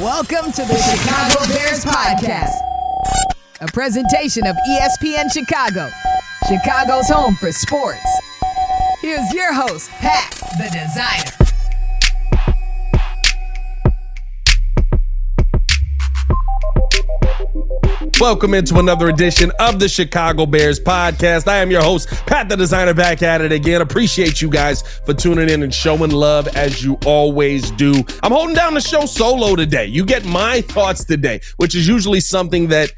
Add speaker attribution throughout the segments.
Speaker 1: Welcome to the Chicago Bears Podcast, a presentation of ESPN Chicago, Chicago's home for sports. Here's your host, Pat, the Designer.
Speaker 2: Welcome into another edition of the Chicago Bears Podcast. I am your host, Pat the Designer, back at it again. Appreciate you guys for tuning in and showing love as you always do. I'm holding down the show solo today. You get my thoughts today, which is usually something that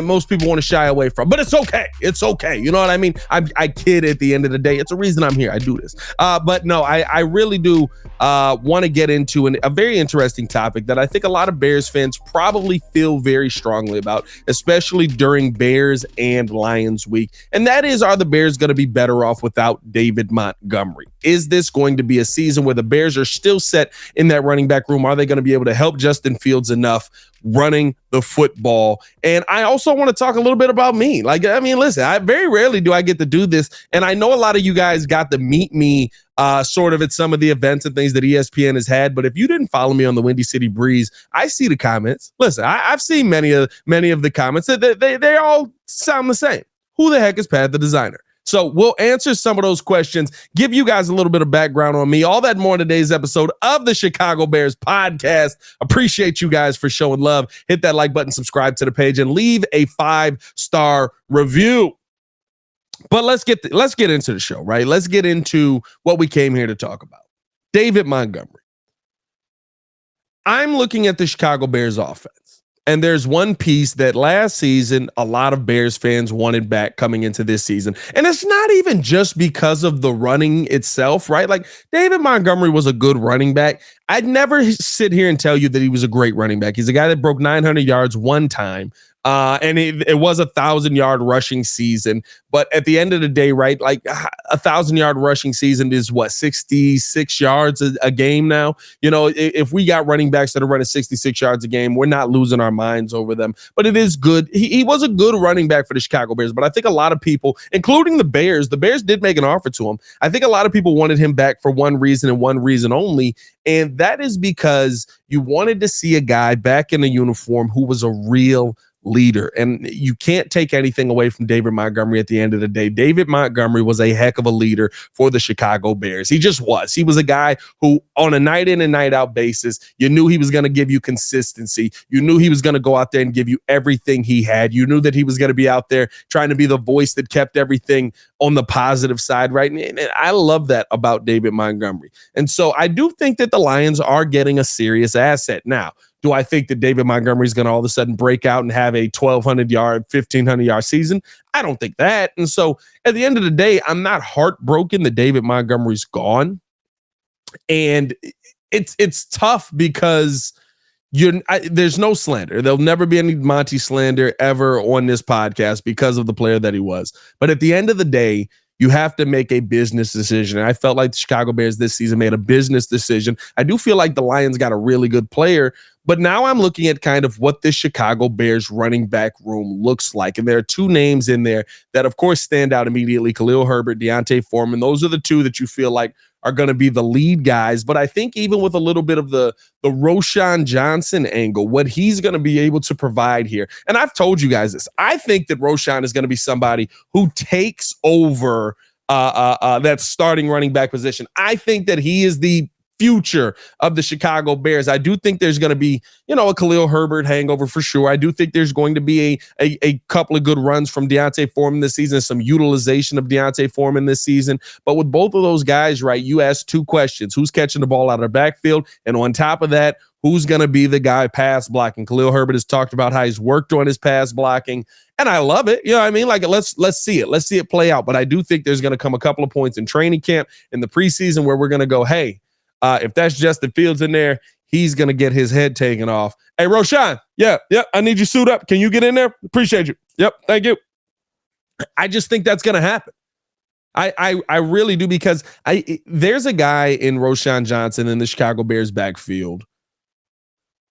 Speaker 2: most people want to shy away from, but it's okay. It's okay. You know what I mean? I kid at the end of the day. It's a reason I'm here. I do this. But no, I really do want to get into a very interesting topic that I think a lot of Bears fans probably feel very strongly about, especially during Bears and Lions week. And that is, are the Bears going to be better off without David Montgomery? Is this going to be a season where the Bears are still set in that running back room? Are they going to be able to help Justin Fields enough running the football? And I also want to talk a little bit about me. Listen, I very rarely do I get to do this. And I know a lot of you guys got to meet me sort of at some of the events and things that ESPN has had. But if you didn't follow me on the Windy City Breeze, I see the comments. Listen, I've seen many of the comments. They all sound the same. Who the heck is Pat the Designer? So we'll answer some of those questions, give you guys a little bit of background on me, all that more in today's episode of the Chicago Bears Podcast. Appreciate you guys for showing love. Hit that like button, subscribe to the page, and leave a 5-star review. But let's get into the show, right? Let's get into what we came here to talk about. David Montgomery. I'm looking at the Chicago Bears offense. And there's one piece that last season a lot of Bears fans wanted back coming into this season. And it's not even just because of the running itself, right? Like, David Montgomery was a good running back. I'd never sit here and tell you that he was a great running back. He's a guy that broke 900 yards one time. And it was 1,000-yard rushing season. But at the end of the day, right, like 1,000-yard rushing season is what, 66 yards a game now? You know, if we got running backs that are running 66 yards a game, we're not losing our minds over them. But it is good. He was a good running back for the Chicago Bears. But I think a lot of people, including the Bears did make an offer to him. I think a lot of people wanted him back for one reason and one reason only. And that is because you wanted to see a guy back in a uniform who was a real leader. And you can't take anything away from David Montgomery at the end of the day. David Montgomery was a heck of a leader for the Chicago Bears. He just was. He was a guy who, on a night in and night out basis, you knew he was going to give you consistency. You knew he was going to go out there and give you everything he had. You knew that he was going to be out there trying to be the voice that kept everything on the positive side, right? And I love that about David Montgomery. And so I do think that the Lions are getting a serious asset. Now, do I think that David Montgomery is going to all of a sudden break out and have a 1,200-yard, 1,500-yard season? I don't think that. And so at the end of the day, I'm not heartbroken that David Montgomery's gone. And it's tough because there's no slander. There'll never be any Monty slander ever on this podcast because of the player that he was. But at the end of the day, you have to make a business decision. And I felt like the Chicago Bears this season made a business decision. I do feel like the Lions got a really good player, but now I'm looking at kind of what the Chicago Bears running back room looks like. And there are two names in there that, of course, stand out immediately. Khalil Herbert, D'Onta Foreman. Those are the two that you feel like are going to be the lead guys. But I think even with a little bit of the Roschon Johnson angle, what he's going to be able to provide here. And I've told you guys this. I think that Roschon is going to be somebody who takes over that starting running back position. I think that he is the future of the Chicago Bears. I do think there's going to be, a Khalil Herbert hangover for sure. I do think there's going to be a couple of good runs from D'Onta Foreman this season, some utilization of D'Onta Foreman this season. But with both of those guys, right, you ask two questions. Who's catching the ball out of the backfield? And on top of that, who's going to be the guy pass blocking? Khalil Herbert has talked about how he's worked on his pass blocking, and I love it. You know what I mean? Like, let's see it. Let's see it play out. But I do think there's going to come a couple of points in training camp in the preseason where we're going to go, hey, if that's Justin Fields in there, he's going to get his head taken off. Hey, Roschon, yeah, I need you suit up. Can you get in there? Appreciate you. Yep, thank you. I just think that's going to happen. I really do, because there's a guy in Roschon Johnson in the Chicago Bears backfield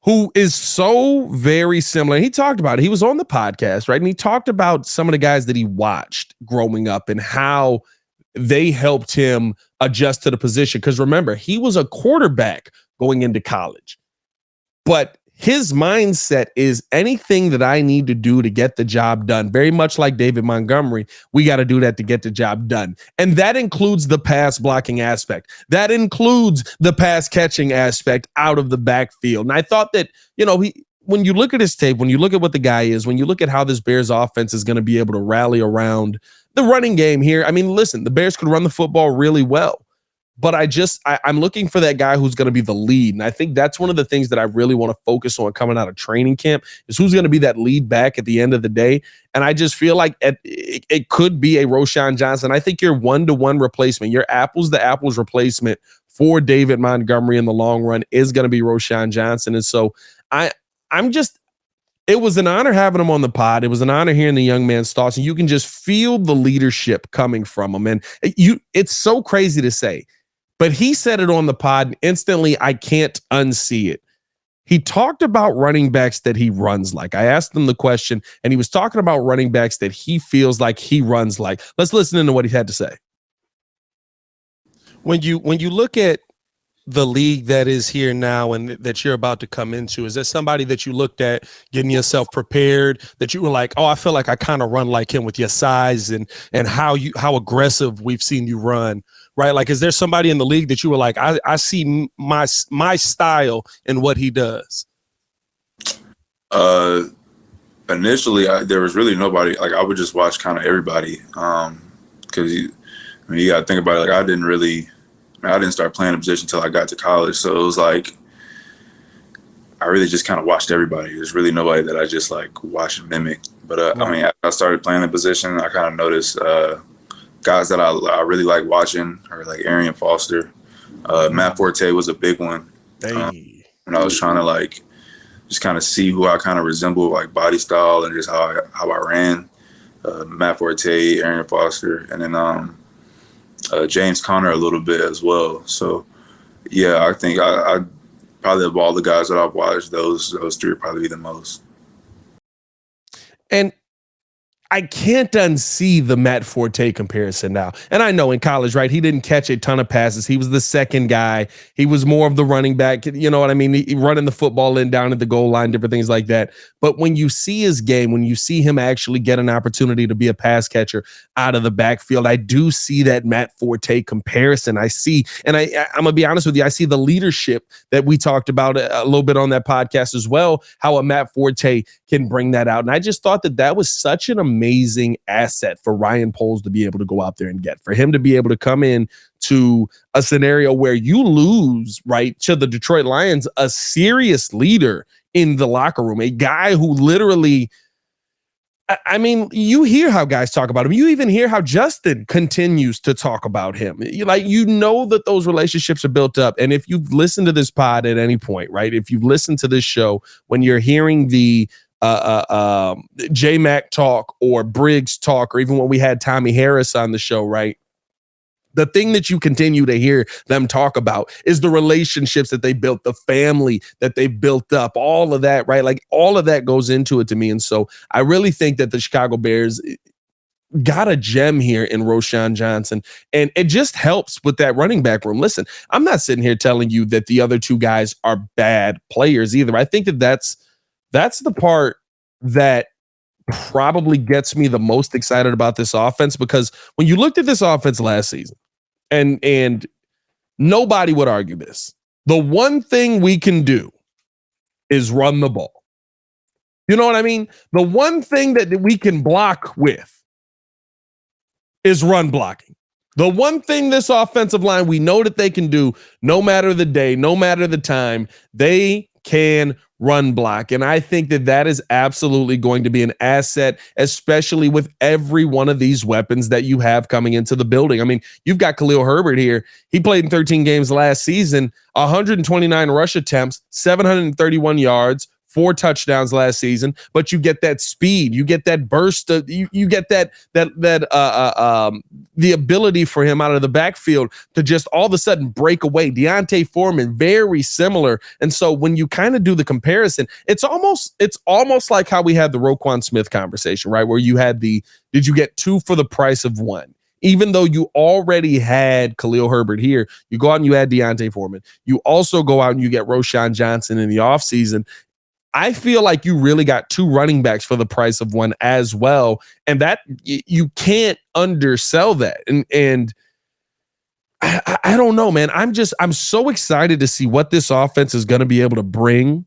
Speaker 2: who is so very similar. He talked about it. He was on the podcast, right? And he talked about some of the guys that he watched growing up and how they helped him adjust to the position. Because remember, he was a quarterback going into college, but his mindset is anything that I need to do to get the job done. Very much like David Montgomery, we got to do that to get the job done. And that includes the pass blocking aspect. That includes the pass catching aspect out of the backfield. And I thought that, when you look at his tape, when you look at what the guy is, when you look at how this Bears offense is going to be able to rally around the running game here. I mean, listen, the Bears could run the football really well. But I'm looking for that guy who's going to be the lead. And I think that's one of the things that I really want to focus on coming out of training camp is who's going to be that lead back at the end of the day. And I just feel like it could be a Roschon Johnson. I think your one-to-one replacement, your apples to apples replacement for David Montgomery in the long run is going to be Roschon Johnson. And so it was an honor having him on the pod. It was an honor hearing the young man's thoughts. And you can just feel the leadership coming from him. And it's so crazy to say. But he said it on the pod, and instantly I can't unsee it. He talked about running backs that he runs like. I asked him the question, and he was talking about running backs that he feels like he runs like. Let's listen to what he had to say. When you look at the league that is here now and that you're about to come into, is there somebody that you looked at getting yourself prepared that you were like, oh, I feel like I kind of run like him with your size and how aggressive we've seen you run, right? Like, is there somebody in the league that you were like, I see my style in what he does?
Speaker 3: Initially, there was really nobody. Like, I would just watch kind of everybody because you got to think about it. Like, I didn't start playing a position until I got to college. So it was like, I really just kind of watched everybody. There's really nobody that I just like watch and mimic. But after I started playing the position, I kind of noticed guys that I really like watching are like Arian Foster. Matt Forte was a big one. When I was trying to like, just kind of see who I kind of resembled, like body style and just how I ran. Matt Forte, Arian Foster, and then James Conner a little bit as well. So, yeah, I think I probably of all the guys that I've watched, those three would probably be the most.
Speaker 2: And I can't unsee the Matt Forte comparison now. And I know in college, right, he didn't catch a ton of passes. He was the second guy. He was more of the running back. You know what I mean? He running the football in down at the goal line, different things like that. But when you see his game, when you see him actually get an opportunity to be a pass catcher out of the backfield, I do see that Matt Forte comparison. I see, and I'm going to be honest with you, I see the leadership that we talked about a little bit on that podcast as well, how a Matt Forte can bring that out. And I just thought that was such an amazing asset for Ryan Poles to be able to go out there and get, for him to be able to come in to a scenario where you lose, right, to the Detroit Lions, a serious leader in the locker room, a guy who literally, I mean, you hear how guys talk about him. You even hear how Justin continues to talk about him. You know that those relationships are built up. And if you've listened to this pod at any point, right, if you've listened to this show, when you're hearing the J-Mac talk or Briggs talk, or even when we had Tommy Harris on the show, right? The thing that you continue to hear them talk about is the relationships that they built, the family that they built up, all of that, right? Like all of that goes into it to me. And so I really think that the Chicago Bears got a gem here in Roschon Johnson, and it just helps with that running back room. Listen, I'm not sitting here telling you that the other two guys are bad players either. I think that that's the part that probably gets me the most excited about this offense, because when you looked at this offense last season, and nobody would argue this, the one thing we can do is run the ball. You know what I mean? The one thing that we can block with is run blocking. The one thing this offensive line, we know that they can do, no matter the day, no matter the time, they can run block. And I think that is absolutely going to be an asset, especially with every one of these weapons that you have coming into the building. I mean, you've got Khalil Herbert here. He played in 13 games last season, 129 rush attempts, 731 yards, 4 touchdowns last season, but you get that speed, you get that burst, you get that the ability for him out of the backfield to just all of a sudden break away. Deontay Foreman, very similar. And so when you kind of do the comparison, it's almost like how we had the Roquan Smith conversation, right? Where you had did you get 2 for the price of 1? Even though you already had Khalil Herbert here, you go out and you add Deontay Foreman. You also go out and you get Roschon Johnson in the offseason. I feel like you really got two running backs for the price of one as well. And that you can't undersell that. And I don't know, man. I'm so excited to see what this offense is going to be able to bring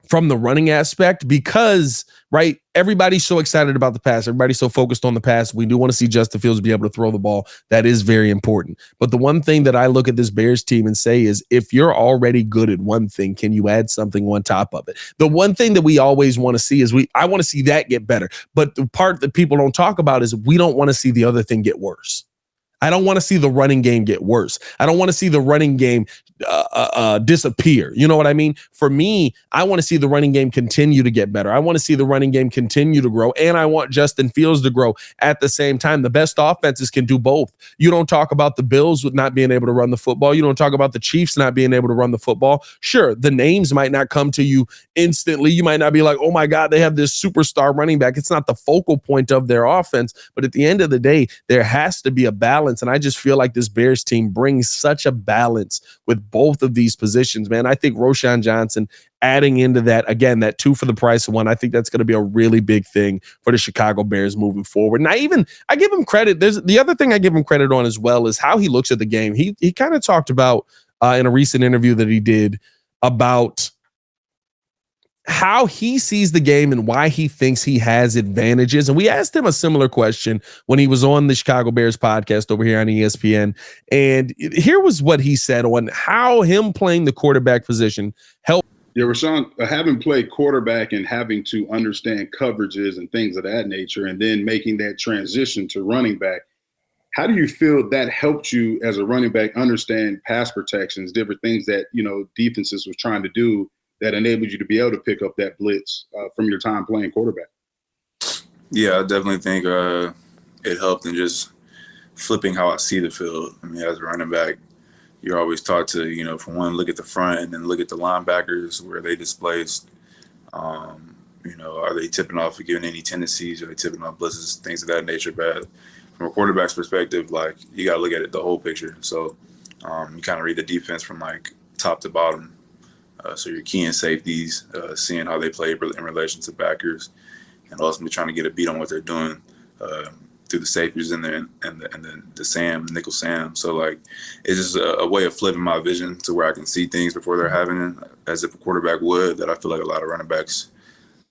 Speaker 2: from the running aspect because, right, everybody's so excited about the pass. Everybody's so focused on the pass. We do want to see Justin Fields be able to throw the ball. That is very important. But the one thing that I look at this Bears team and say is if you're already good at one thing, can you add something on top of it? The one thing that we always want to see is I want to see that get better. But the part that people don't talk about is we don't want to see the other thing get worse. I don't want to see the running game get worse. I don't want to see the running game disappear. You know what I mean? For me, I want to see the running game continue to get better. I want to see the running game continue to grow, and I want Justin Fields to grow at the same time. The best offenses can do both. You don't talk about the Bills with not being able to run the football. You don't talk about the Chiefs not being able to run the football. Sure, the names might not come to you instantly. You might not be like, oh my God, they have this superstar running back. It's not the focal point of their offense, but at the end of the day, there has to be a balance, and I just feel like this Bears team brings such a balance with both of these positions, man. I think Roschon Johnson adding into that, again, that two for the price of one, I think that's going to be a really big thing for the Chicago Bears moving forward. And I give him credit. There's the other thing I give him credit on as well is how he looks at the game. He kind of talked about in a recent interview that he did about how he sees the game and why he thinks he has advantages. And we asked him a similar question when he was on the Chicago Bears podcast over here on ESPN. And here was what he said on how him playing the quarterback position helped.
Speaker 4: Yeah, Roschon, having played quarterback and having to understand coverages and things of that nature, and then making that transition to running back, how do you feel that helped you as a running back understand pass protections, different things that, defenses was trying to do that enabled you to be able to pick up that blitz from your time playing quarterback?
Speaker 3: Yeah, I definitely think it helped in just flipping how I see the field. I mean, as a running back, you're always taught to, for one, look at the front and then look at the linebackers, where they displaced. Are they tipping off or giving any tendencies? Are they tipping off blitzes, things of that nature? But from a quarterback's perspective, you got to look at it the whole picture. So you kind of read the defense from top to bottom. So you're keying safeties, seeing how they play in relation to backers, and ultimately trying to get a beat on what they're doing through the safeties and the nickel Sam. So it's just a way of flipping my vision to where I can see things before they're happening, as if a quarterback would. That I feel like a lot of running backs,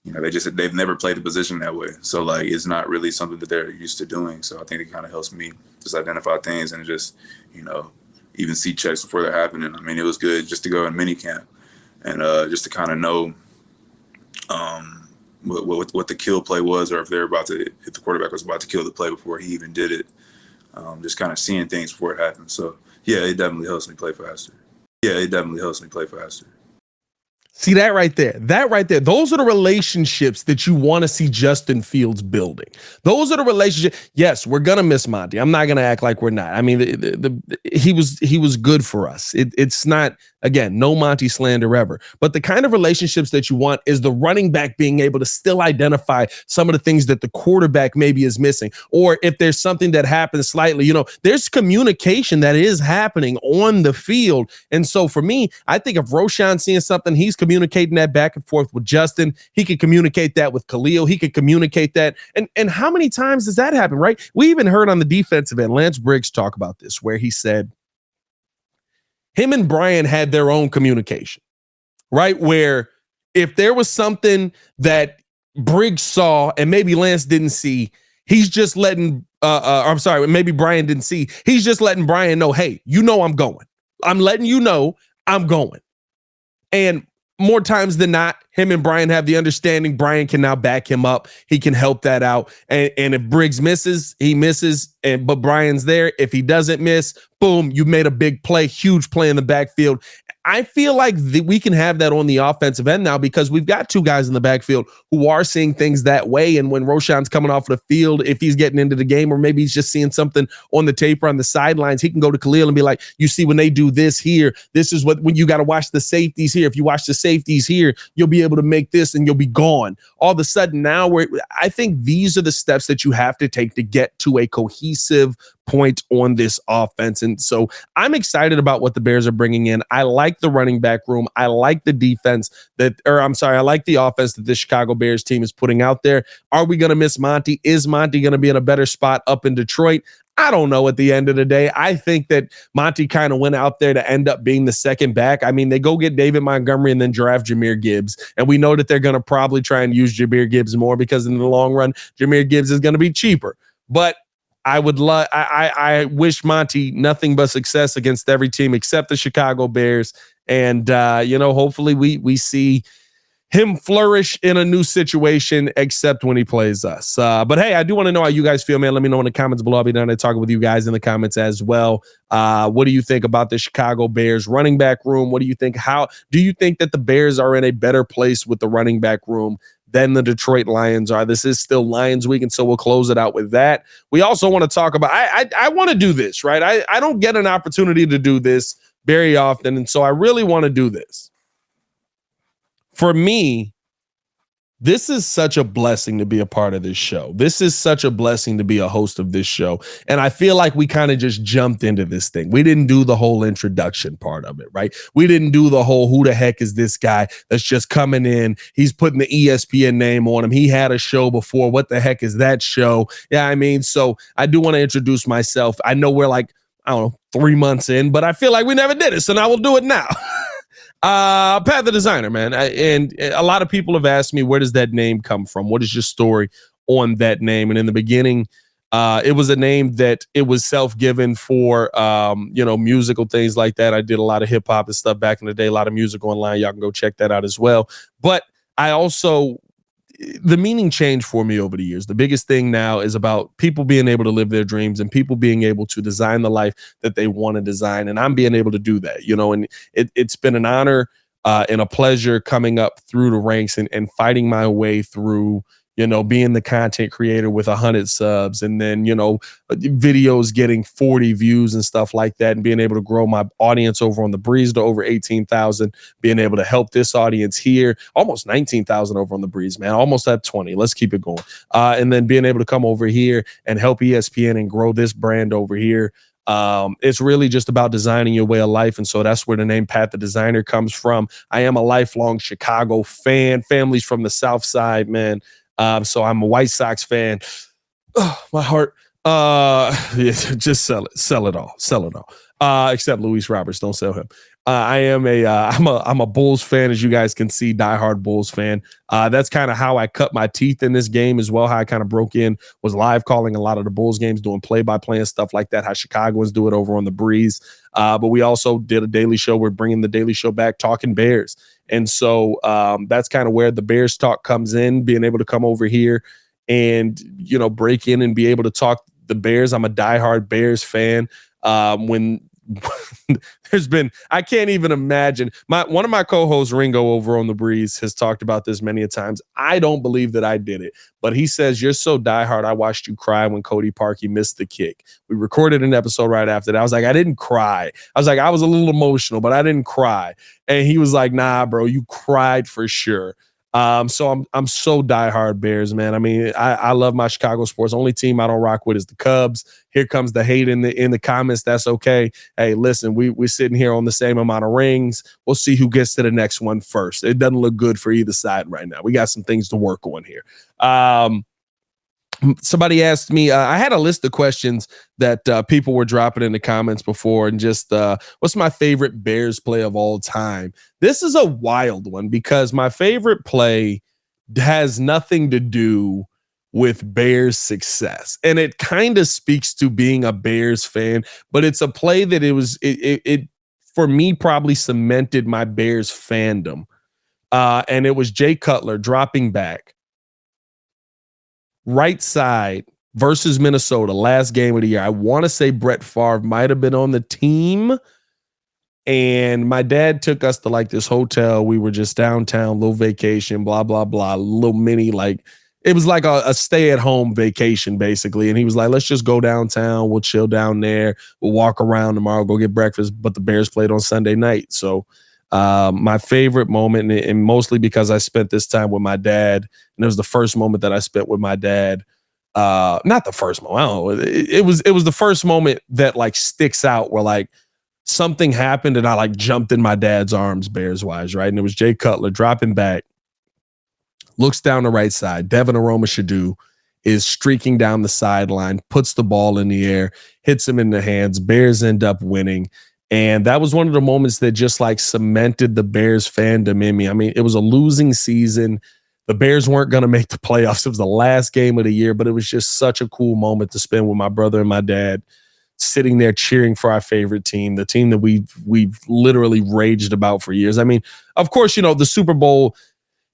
Speaker 3: they've never played the position that way. So it's not really something that they're used to doing. So I think it kind of helps me just identify things and just even see checks before they're happening. I mean, it was good just to go in minicamp. And just to kind of know what the kill play was, or if the quarterback was about to kill the play before he even did it. Just kind of seeing things before it happened. So, yeah, it definitely helps me play faster.
Speaker 2: See that right there. Those are the relationships that you want to see Justin Fields building. Those are the relationships. Yes, we're gonna miss Monty. I'm not gonna act like we're not. I mean, he was good for us. It's not, again, no Monty slander ever. But the kind of relationships that you want is the running back being able to still identify some of the things that the quarterback maybe is missing, or if there's something that happens slightly. There's communication that is happening on the field. And so for me, I think if Roschon's seeing something, he's communicating that back and forth with Justin. He could communicate that with Khalil. He could communicate that. And how many times does that happen, right? We even heard on the defensive end, Lance Briggs talk about this, where he said him and Brian had their own communication, right? Where if there was something that Briggs saw and maybe Lance didn't see, he's just letting, maybe Brian didn't see, he's just letting Brian know, hey, I'm going. I'm letting you know I'm going. And more times than not, him and Brian have the understanding. Brian can now back him up. He can help that out. And if Briggs misses, he misses. But Brian's there. If he doesn't miss, boom, you made a big play, huge play in the backfield. I feel like we can have that on the offensive end now because we've got two guys in the backfield who are seeing things that way. And when Roschon's coming off the field, if he's getting into the game or maybe he's just seeing something on the tape or on the sidelines, he can go to Khalil and be like, you see, when they do this here, this is when you got to watch the safeties here. If you watch the safeties here, you'll be able to make this and you'll be gone. All of a sudden now I think these are the steps that you have to take to get to a cohesive point on this offense. And so I'm excited about what the Bears are bringing in. I like the running back room. I like the defense I like the offense that the Chicago Bears team is putting out there. Are we going to miss Monty? Is Monty going to be in a better spot up in Detroit? I don't know at the end of the day. I think that Monty kind of went out there to end up being the second back. I mean, they go get David Montgomery and then draft Jahmyr Gibbs. And we know that they're going to probably try and use Jahmyr Gibbs more because in the long run, Jahmyr Gibbs is going to be cheaper. But I wish Monty nothing but success against every team except the Chicago Bears. And, hopefully we see him flourish in a new situation, except when he plays us. But hey, I do want to know how you guys feel, man. Let me know in the comments below. I'll be down there talking with you guys in the comments as well. What do you think about the Chicago Bears running back room? What do you think? How do you think that the Bears are in a better place with the running back room than the Detroit Lions are? This is still Lions week, and so we'll close it out with that. We also want to talk about, I want to do this, right? I don't get an opportunity to do this very often, and so I really want to do this. For me, this is such a blessing to be a part of this show. This is such a blessing to be a host of this show. And I feel like we kind of just jumped into this thing. We didn't do the whole introduction part of it, right? We didn't do the whole, who the heck is this guy that's just coming in? He's putting the ESPN name on him. He had a show before. What the heck is that show? Yeah, I mean, so I do want to introduce myself. I know we're like, 3 months in, but I feel like we never did it. So now we'll do it now. Pat the Designer, man. And a lot of people have asked me, where does that name come from? What is your story on that name? And in the beginning, it was a name that it was self-given for, musical things like that. I did a lot of hip hop and stuff back in the day, a lot of music online. Y'all can go check that out as well. But the meaning changed for me over the years. The biggest thing now is about people being able to live their dreams and people being able to design the life that they want to design. And I'm being able to do that, and it's been an honor and a pleasure coming up through the ranks and fighting my way through, being the content creator with 100 subs and then, videos getting 40 views and stuff like that, and being able to grow my audience over on the Breeze to over 18,000, being able to help this audience here, almost 19,000 over on the Breeze, man, almost at 20. Let's keep it going. And then being able to come over here and help ESPN and grow this brand over here. It's really just about designing your way of life. And so that's where the name Pat the Designer comes from. I am a lifelong Chicago fan. Family's from the South Side, man. So I'm a White Sox fan. Oh, my heart. Just sell it all. Except Luis Roberts, don't sell him. I'm a Bulls fan, as you guys can see, diehard Bulls fan. That's kind of how I cut my teeth in this game as well. How I kind of broke in was live calling a lot of the Bulls games, doing play-by-play and stuff like that. How Chicagoans do it over on the Breeze. But we also did a daily show. We're bringing the daily show back, talking Bears. And so that's kind of where the Bears talk comes in, being able to come over here and, break in and be able to talk the Bears. I'm a diehard Bears fan. When I can't even imagine. One of my co-hosts, Ringo, over on the Breeze, has talked about this many a times. I don't believe that I did it, but he says, you're so diehard. I watched you cry when Cody Parkey missed the kick. We recorded an episode right after that. I was like, I didn't cry. I was like, I was a little emotional, but I didn't cry. And he was like, nah, bro, you cried for sure. So I'm so diehard Bears, man. I mean, I love my Chicago sports. Only team I don't rock with is the Cubs. Here comes the hate in the comments. That's okay. Hey, listen, we're sitting here on the same amount of rings. We'll see who gets to the next one first. It doesn't look good for either side right now. We got some things to work on here. Somebody asked me, I had a list of questions that people were dropping in the comments before, and just what's my favorite Bears play of all time? This is a wild one because my favorite play has nothing to do with Bears success. And it kind of speaks to being a Bears fan, but it's a play that it for me probably cemented my Bears fandom. And it was Jay Cutler dropping back. Right side versus Minnesota, last game of the year. I want to say Brett Favre might have been on the team. And my dad took us to like this hotel. We were just downtown, little vacation, blah, blah, blah, little mini, like it was like a stay at home vacation basically. And he was like, let's just go downtown. We'll chill down there. We'll walk around tomorrow, go get breakfast. But the Bears played on Sunday night. So my favorite moment, and mostly because I spent this time with my dad, and it was the first moment that I spent with my dad, not the first moment. I don't know. It was the first moment that like sticks out where like something happened and I like jumped in my dad's arms, Bears wise, right? And it was Jay Cutler dropping back, looks down the right side. Devin Aroma-Shadu is streaking down the sideline, puts the ball in the air, hits him in the hands. Bears end up winning. And that was one of the moments that just like cemented the Bears fandom in me. I mean, it was a losing season. The Bears weren't going to make the playoffs. It was the last game of the year, but it was just such a cool moment to spend with my brother and my dad, sitting there cheering for our favorite team, the team that we've literally raged about for years. I mean, of course, you know, the Super Bowl,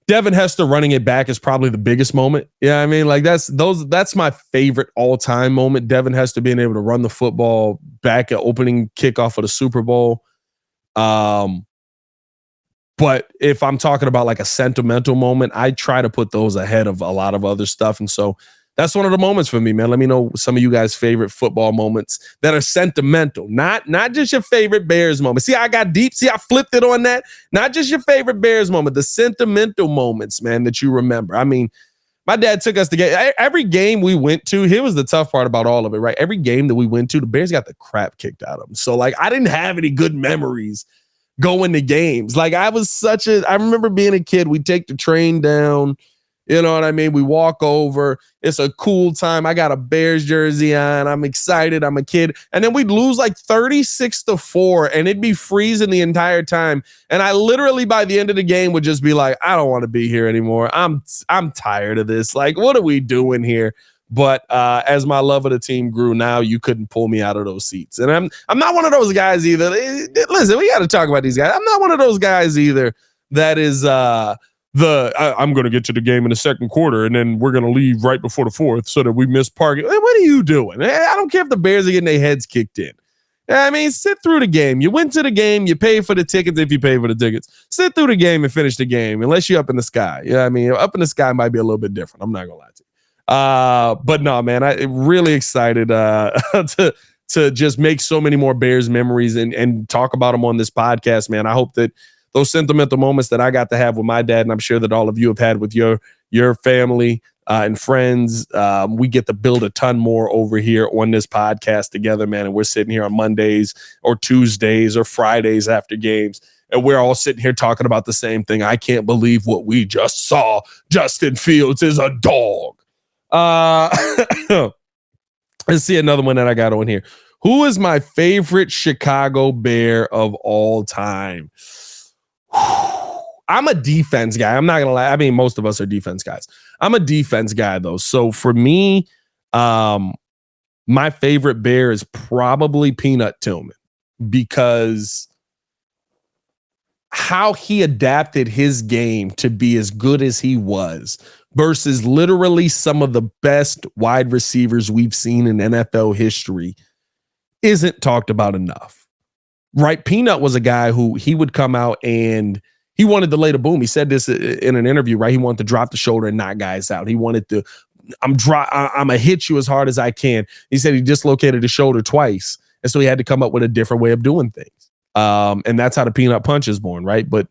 Speaker 2: Devin Hester running it back is probably the biggest moment. Yeah, I mean, like that's my favorite all-time moment. Devin Hester being able to run the football back at opening kickoff of the Super Bowl. But if I'm talking about like a sentimental moment, I try to put those ahead of a lot of other stuff. And so that's one of the moments for me, man. Let me know some of you guys' favorite football moments that are sentimental, not just your favorite Bears moment. See, I got deep. See, I flipped it on that. Not just your favorite Bears moment, the sentimental moments, man, that you remember. I mean, my dad took us to get every game we went to. Here was the tough part about all of it, right? Every game that we went to, the Bears got the crap kicked out of them. So like, I didn't have any good memories going to games. Like I remember being a kid, we'd take the train down, you know what I mean? We walk over, it's a cool time. I got a Bears jersey on. I'm excited. I'm a kid. And then we'd lose like 36-4 and it'd be freezing the entire time. And I literally by the end of the game would just be like, I don't want to be here anymore. I'm tired of this. Like, what are we doing here? But as my love of the team grew, now you couldn't pull me out of those seats. And I'm not one of those guys either. Listen, we got to talk about these guys. I'm not one of those guys either that is I'm going to get to the game in the second quarter and then we're going to leave right before the fourth so that we miss parking. What are you doing? I don't care if the Bears are getting their heads kicked in. I mean, sit through the game. You went to the game. You pay for the tickets if you pay for the tickets. Sit through the game and finish the game unless you're up in the sky. Yeah, I mean, up in the sky might be a little bit different. I'm not going to lie to you. But no, man, I'm really excited to just make so many more Bears memories and talk about them on this podcast, man. I hope that those sentimental moments that I got to have with my dad, and I'm sure that all of you have had with your family and friends, we get to build a ton more over here on this podcast together, man. And we're sitting here on Mondays or Tuesdays or Fridays after games, and we're all sitting here talking about the same thing. I can't believe what we just saw. Justin Fields is a dog. Let's see another one that I got on here. Who is my favorite Chicago Bear of all time? I'm a defense guy. I'm not gonna lie. I mean, most of us are defense guys. I'm a defense guy though. So for me, my favorite Bear is probably Peanut Tillman because how he adapted his game to be as good as he was versus literally some of the best wide receivers we've seen in NFL history isn't talked about enough, right? Peanut was a guy who he would come out and he wanted to lay the boom. He said this in an interview, right? He wanted to drop the shoulder and knock guys out. He wanted to, I'm going to hit you as hard as I can. He said he dislocated his shoulder twice. And so he had to come up with a different way of doing things. And that's how the Peanut Punch is born, right? But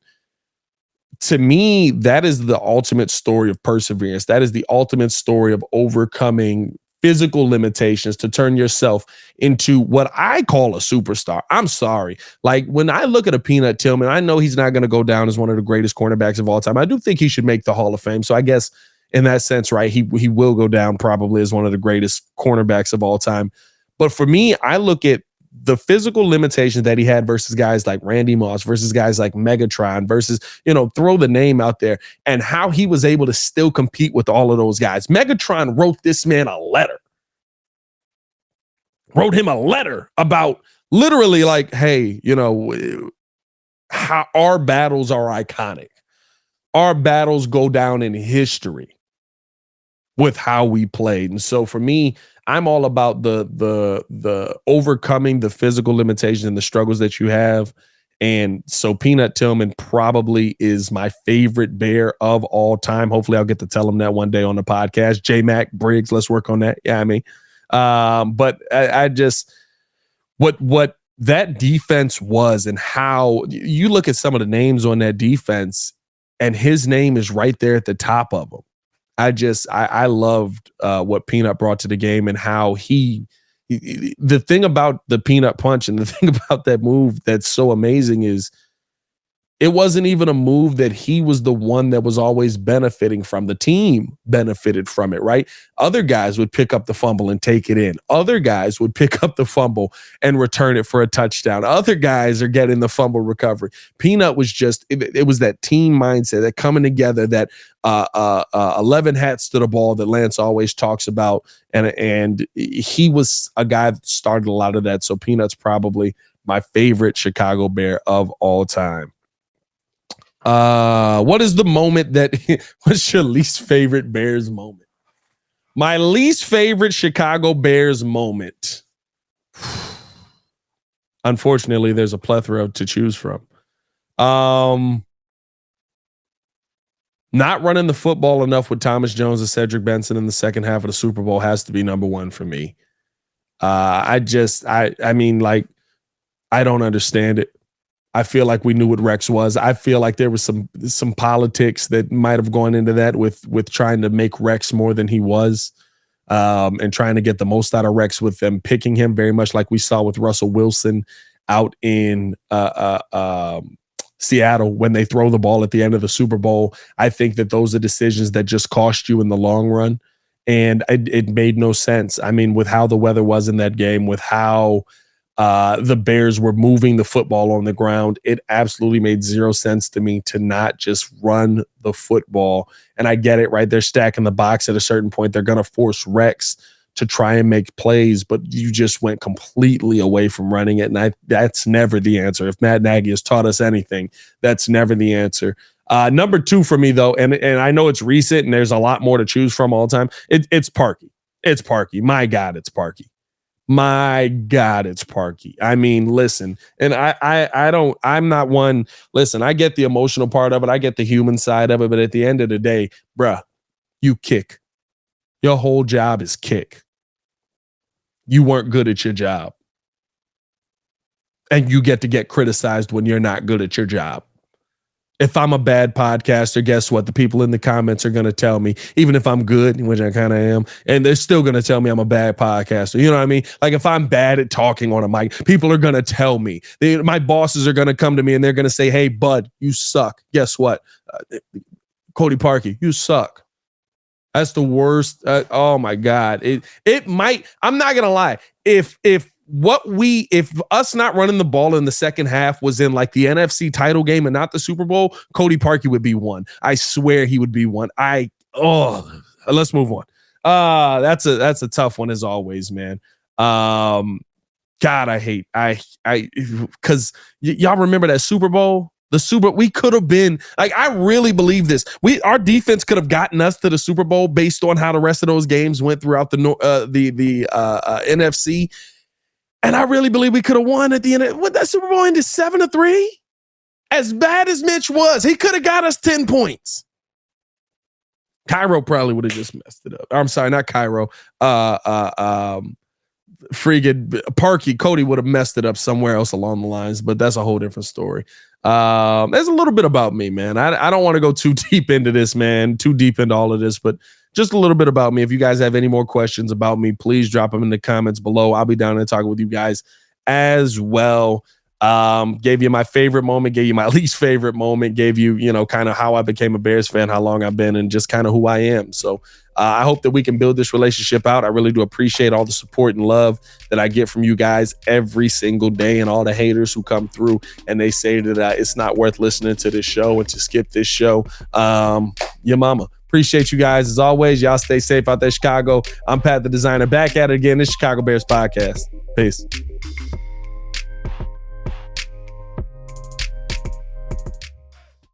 Speaker 2: to me, that is the ultimate story of perseverance. That is the ultimate story of overcoming physical limitations to turn yourself into what I call a superstar. I'm sorry. Like when I look at a Peanut Tillman, I know he's not going to go down as one of the greatest cornerbacks of all time. I do think he should make the Hall of Fame. So I guess in that sense, right, he will go down probably as one of the greatest cornerbacks of all time. But for me, I look at the physical limitations that he had versus guys like Randy Moss, versus guys like Megatron, versus, throw the name out there, and how he was able to still compete with all of those guys. Megatron wrote this man a letter. Wrote him a letter about literally like, hey, how our battles are iconic. Our battles go down in history with how we played. And so for me, I'm all about the overcoming the physical limitations and the struggles that you have. And so Peanut Tillman probably is my favorite Bear of all time. Hopefully I'll get to tell him that one day on the podcast. J-Mac Briggs, let's work on that. Yeah, I mean, but I just, what that defense was and how you look at some of the names on that defense and his name is right there at the top of them. I loved what Peanut brought to the game and how the thing about the Peanut punch and the thing about that move that's so amazing is it wasn't even a move that he was the one that was always benefiting from. The team benefited from it, right? Other guys would pick up the fumble and take it in. Other guys would pick up the fumble and return it for a touchdown. Other guys are getting the fumble recovery. Peanut was just, it was that team mindset, that coming together, that 11 hats to the ball that Lance always talks about. And he was a guy that started a lot of that. So Peanut's probably my favorite Chicago Bear of all time. What is the moment what's your least favorite Bears moment? My least favorite Chicago Bears moment. Unfortunately, there's a plethora to choose from. Not running the football enough with Thomas Jones and Cedric Benson in the second half of the Super Bowl has to be number one for me. I mean, like, I don't understand it. I feel like we knew what Rex was. I feel like there was some politics that might have gone into that with trying to make Rex more than he was, and trying to get the most out of Rex with them picking him, very much like we saw with Russell Wilson out in Seattle when they throw the ball at the end of the Super Bowl. I think that those are decisions that just cost you in the long run, and it made no sense. I mean, with how the weather was in that game, with how the Bears were moving the football on the ground, it absolutely made zero sense to me to not just run the football. And I get it, right? They're stacking the box at a certain point. They're going to force Rex to try and make plays, but you just went completely away from running it. And that's never the answer. If Matt Nagy has taught us anything, that's never the answer. Number two for me, though, and I know it's recent and there's a lot more to choose from all the time. It's Parkey. It's Parkey. My God, it's Parkey. My God, it's Parkey. I mean, listen, and I'm not one. Listen, I get the emotional part of it. I get the human side of it. But at the end of the day, bruh, you kick. Your whole job is kick. You weren't good at your job. And you get to get criticized when you're not good at your job. If I'm a bad podcaster, guess what? The people in the comments are going to tell me, even if I'm good, which I kind of am, and they're still going to tell me I'm a bad podcaster. You know what I mean? Like, if I'm bad at talking on a mic, people are going to tell me. My bosses are going to come to me and they're going to say, hey, bud, you suck. Guess what? Cody Parkey, you suck. That's the worst. Oh my God. It might, I'm not going to lie. If us not running the ball in the second half was in like the NFC title game and not the Super Bowl, Cody Parkey would be one. I swear he would be one. Let's move on. That's a tough one as always, man. God, because y'all remember that Super Bowl? We could have been like, I really believe this. Our defense could have gotten us to the Super Bowl based on how the rest of those games went throughout the NFC. And I really believe we could have won at the end. What, that Super Bowl ended 7-3? As bad as Mitch was, he could have got us 10 points. Cairo probably would have just messed it up. I'm sorry, not Cairo. Friggin' Parkey, Cody would have messed it up somewhere else along the lines, but that's a whole different story. There's a little bit about me, man. I don't want to go too deep into this, man, too deep into all of this, but just a little bit about me. If you guys have any more questions about me, please drop them in the comments below. I'll be down there talking with you guys as well. Gave you my favorite moment, gave you my least favorite moment, gave you, kind of how I became a Bears fan, how long I've been, and just kind of who I am. So I hope that we can build this relationship out. I really do appreciate all the support and love that I get from you guys every single day, and all the haters who come through and they say that it's not worth listening to this show and to skip this show. Your mama. Appreciate you guys as always. Y'all stay safe out there, Chicago. I'm Pat the Designer, back at it again. This Chicago Bears podcast. Peace.